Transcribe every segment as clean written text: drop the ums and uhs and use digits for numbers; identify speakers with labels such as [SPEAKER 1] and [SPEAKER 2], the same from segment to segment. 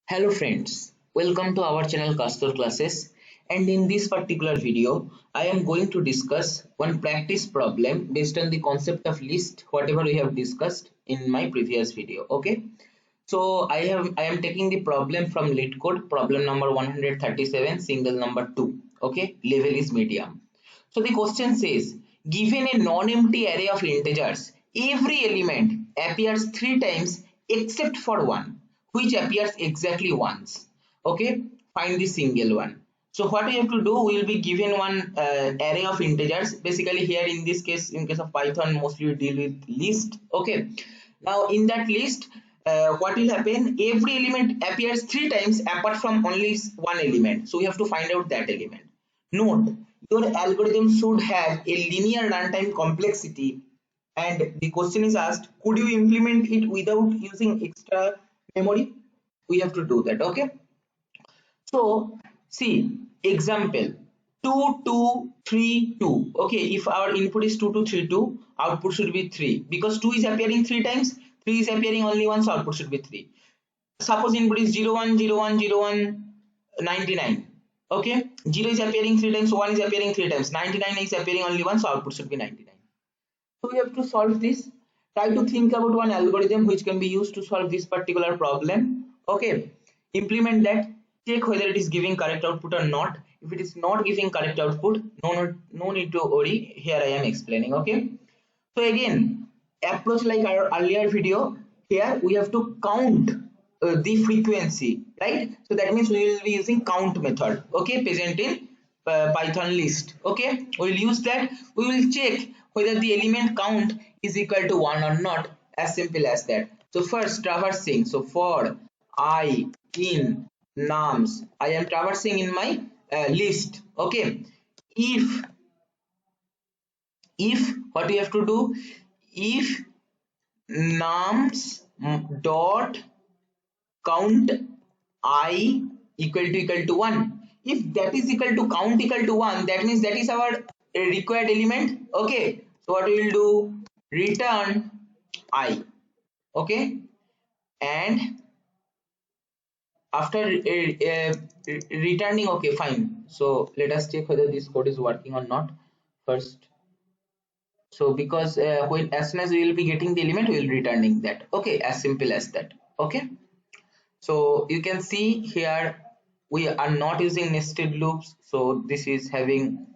[SPEAKER 1] Hello friends, welcome to our channel Castor Classes, and in this particular video I am going to discuss one practice problem based on the concept of list whatever we have discussed in my previous video. Okay, so I am taking the problem from lead code problem number 137 single number 2. Okay, level is medium. So the question says, given a non-empty array of integers, every element appears 3 times except for one, which appears exactly once. Okay, find the single one. So what we have to do, we will be given one array of integers. Basically here in this case, in case of Python, mostly we deal with list. Okay, now in that list, what will happen? Every element appears 3 times apart from only one element. So we have to find out that element. Note, your algorithm should have a linear runtime complexity, and the question is asked, could you implement it without using extra memory? We have to do that. Okay, so see example 2 2 3 2. Okay, if our input is 2 2 3 2, output should be 3 because 2 is appearing 3 times, 3 is appearing only once, so output should be 3. Suppose input is 0 1 0 1 0 1 99. Okay, 0 is appearing 3 times, 1 is appearing 3 times, 99 is appearing only once, so output should be 99. So we have to solve this. Try to think about one algorithm which can be used to solve this particular problem. Okay, implement that. Check whether it is giving correct output or not. If it is not giving correct output, no need to worry. Here I am explaining. Okay. So again, approach like our earlier video. Here we have to count the frequency, right? So that means we will be using count method. Okay, present in Python list. Okay, we will use that. We will check whether the element count is equal to 1 or not, as simple as that. So first traversing, so for I in nums, I am traversing in my list. Okay, if what we have to do, if nums dot count I equal to 1, if that is equal to count equal to 1, that means that is our required element. Okay, so what we will do, return I. Okay, and after returning, okay fine, so let us check whether this code is working or not first. So because when as soon as we will be getting the element, we will returning that. Okay, as simple as that. Okay, so you can see here we are not using nested loops, so this is having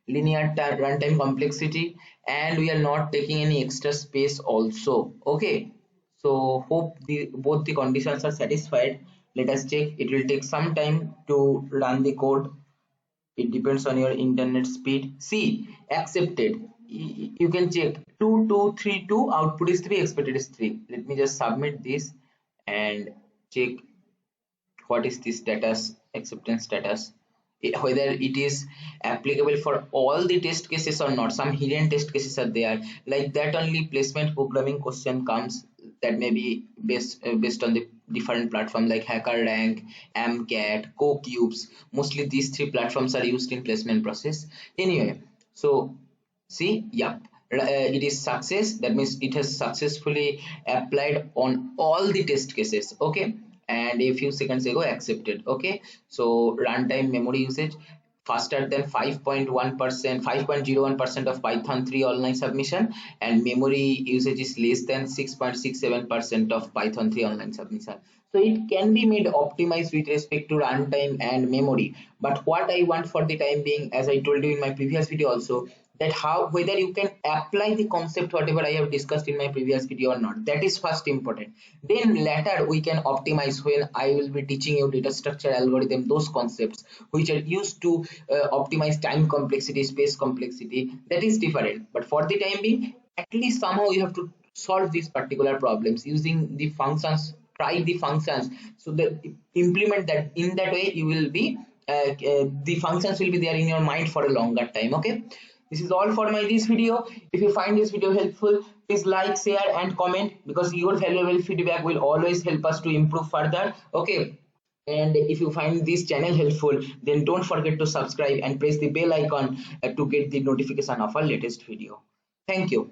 [SPEAKER 1] linear runtime complexity, and we are not taking any extra space also. Okay, so hope both the conditions are satisfied. Let us check. It will take some time to run the code. It depends on your internet speed. See, accepted. You can check 2232, output is 3, expected is 3. Let me just submit this and check what is the status, acceptance status, whether it is applicable for all the test cases or not. Some hidden test cases are there, like that only placement programming question comes, that may be based on the different platform like HackerRank, MCAT, CoCubes. Mostly these three platforms are used in placement process. Anyway, so see, yep, it is success. That means it has successfully applied on all the test cases. Okay, and a few seconds ago accepted. Okay, so runtime memory usage faster than 5.1%, 5.01% of Python 3 online submission, and memory usage is less than 6.67% of Python 3 online submission. So it can be made optimized with respect to runtime and memory. But what I want for the time being, as I told you in my previous video also, that how whether you can apply the concept whatever I have discussed in my previous video or not, that is first important. Then later we can optimize when I will be teaching you data structure algorithm, those concepts which are used to optimize time complexity, space complexity, that is different. But for the time being, at least somehow you have to solve these particular problems using the functions. Try the functions, so that implement that. In that way you will be the functions will be there in your mind for a longer time. Okay, this is all for my this video. If you find this video helpful, please like, share and comment, because your valuable feedback will always help us to improve further. Okay, and if you find this channel helpful, then don't forget to subscribe and press the bell icon to get the notification of our latest video. Thank you.